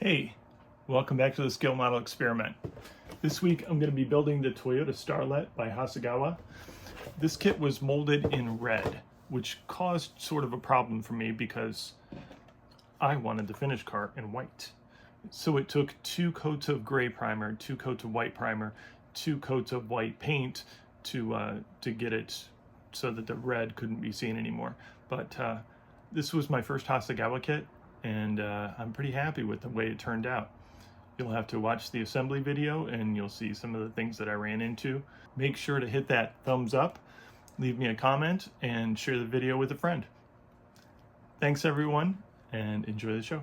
Hey, welcome back to the Scale Model Experiment. This week I'm going to be building the Toyota Starlet by Hasegawa. This kit was molded in red, which caused sort of a problem for me because I wanted the finished car in white. So it took 2 coats of gray primer, 2 coats of white primer, 2 coats of white paint to get it so that the red couldn't be seen anymore. But this was my first Hasegawa kit, and I'm pretty happy with the way it turned out. You'll have to watch the assembly video and you'll see some of the things that I ran into. Make sure to hit that thumbs up, leave me a comment, and share the video with a friend. Thanks everyone, and enjoy the show.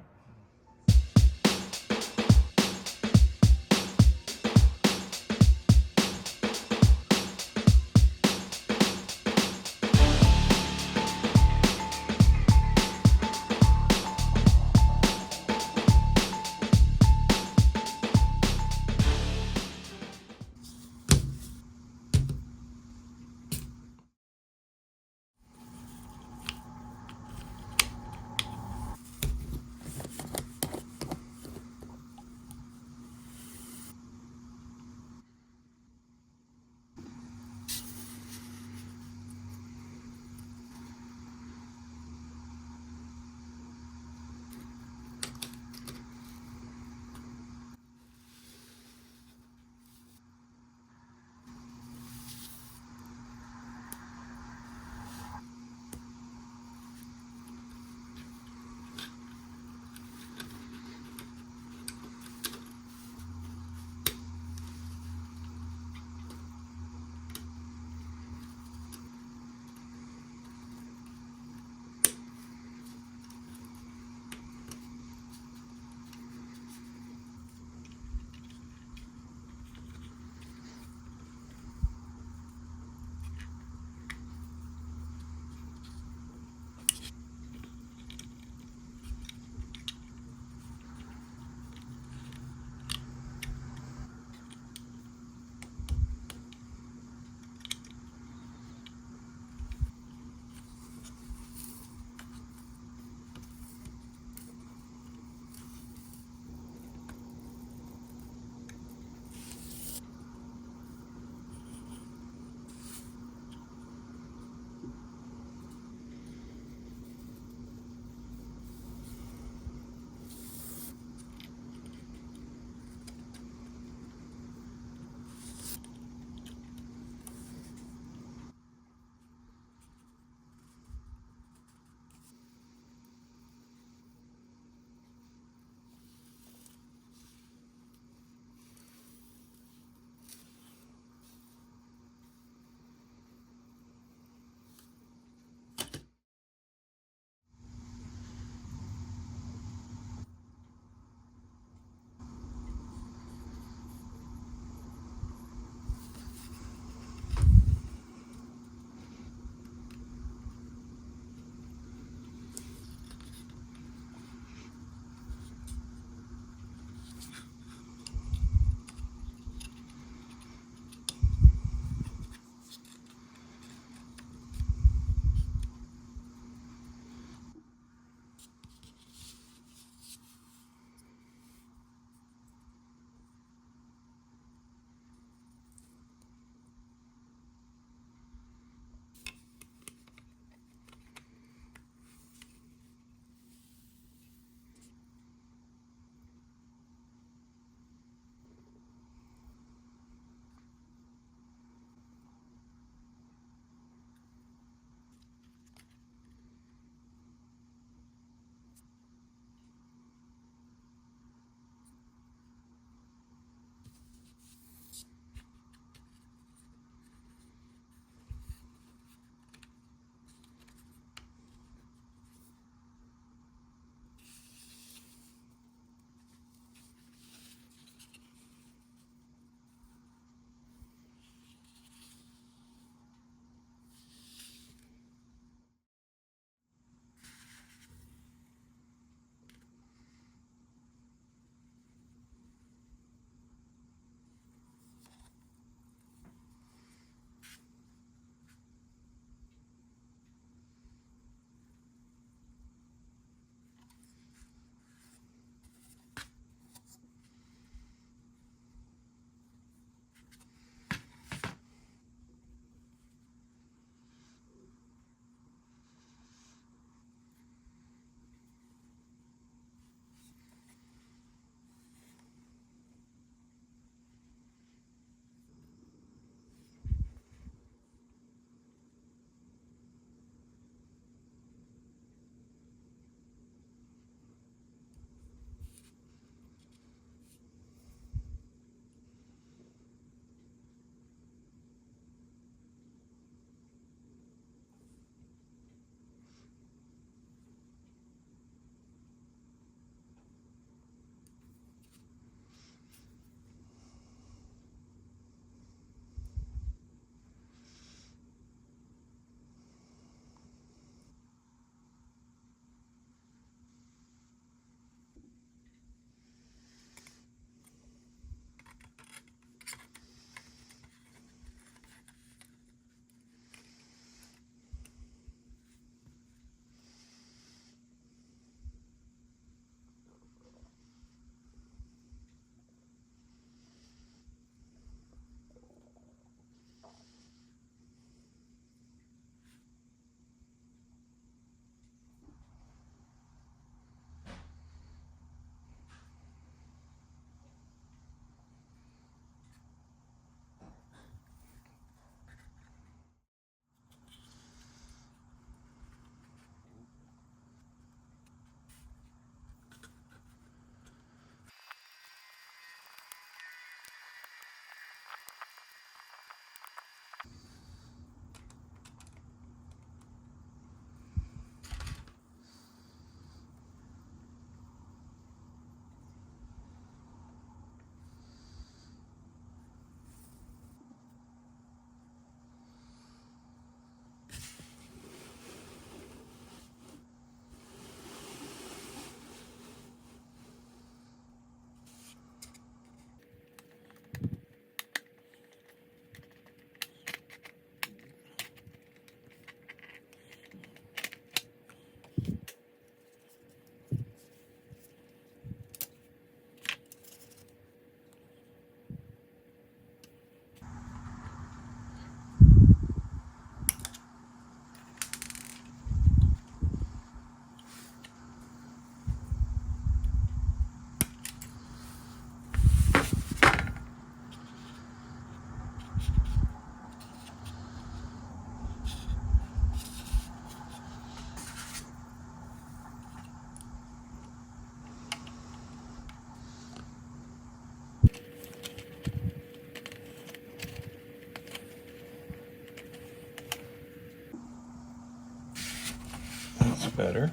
better.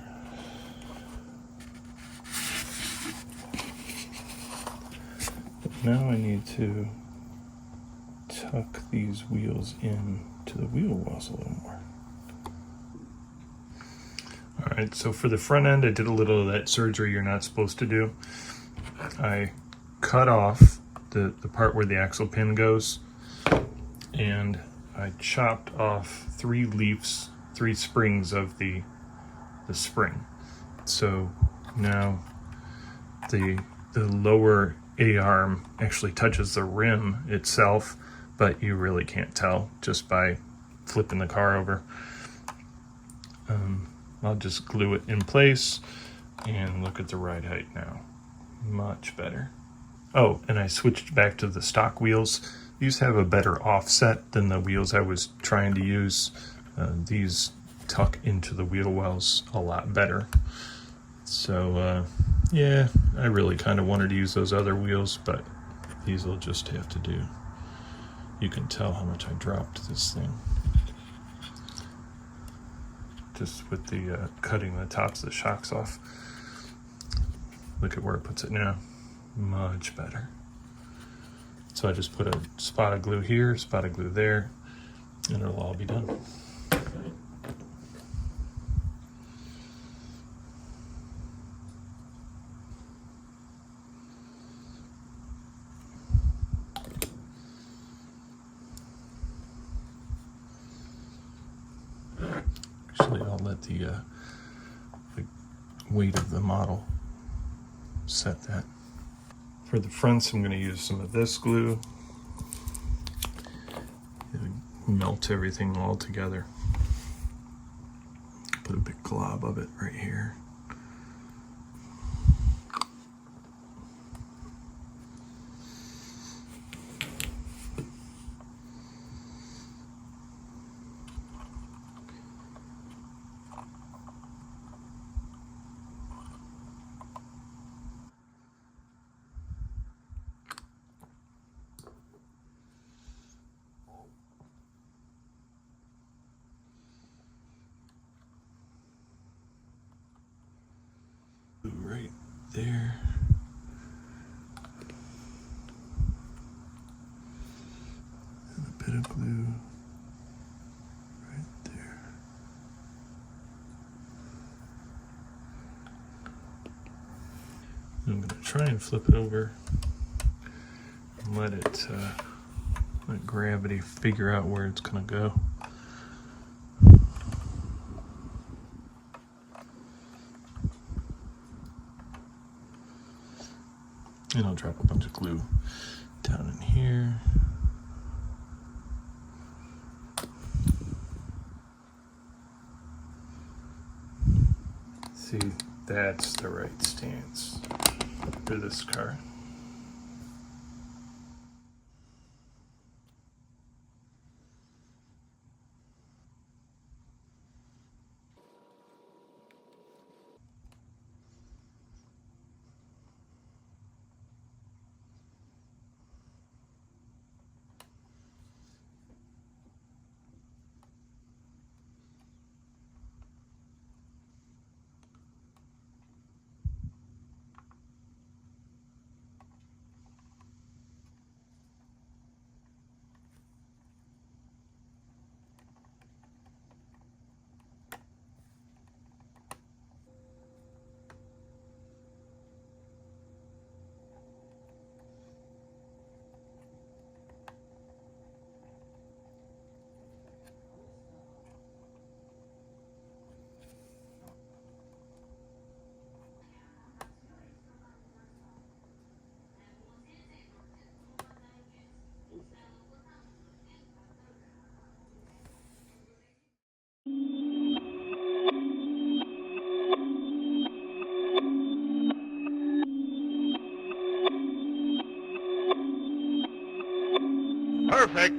But now I need to tuck these wheels in to the wheel wells a little more. All right, so for the front end, I did a little of that surgery you're not supposed to do. I cut off the part where the axle pin goes, and I chopped off 3 leaves, 3 springs of the spring. So now the lower A-arm actually touches the rim itself, but you really can't tell just by flipping the car over. I'll just glue it in place and look at the ride height now. Much better. Oh, and I switched back to the stock wheels. These have a better offset than the wheels I was trying to use. These tuck into the wheel wells a lot better. So yeah, I really kind of wanted to use those other wheels, but these will just have to do. You can tell how much I dropped this thing. Just with the cutting the tops of the shocks off. Look at where it puts it now. Much better. So I just put a spot of glue here, spot of glue there, and it'll all be done. Actually, I'll let the weight of the model set that. For the fronts, I'm going to use some of this glue. It'll melt everything all together. Put a big glob of it right here. Right there. And a bit of glue right there. I'm going to try and flip it over and let gravity figure out where it's going to go. And I'll drop a bunch of glue down in here. See, that's the right stance for this car. Perfect.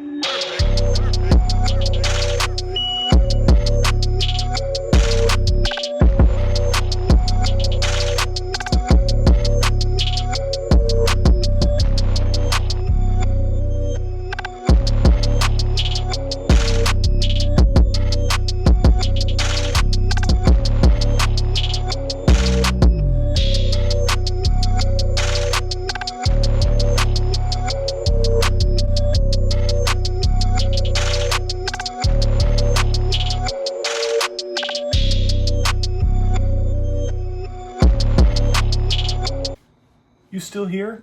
You still here?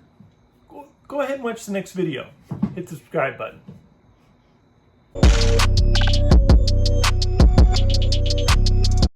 Go ahead and watch the next video. Hit the subscribe button.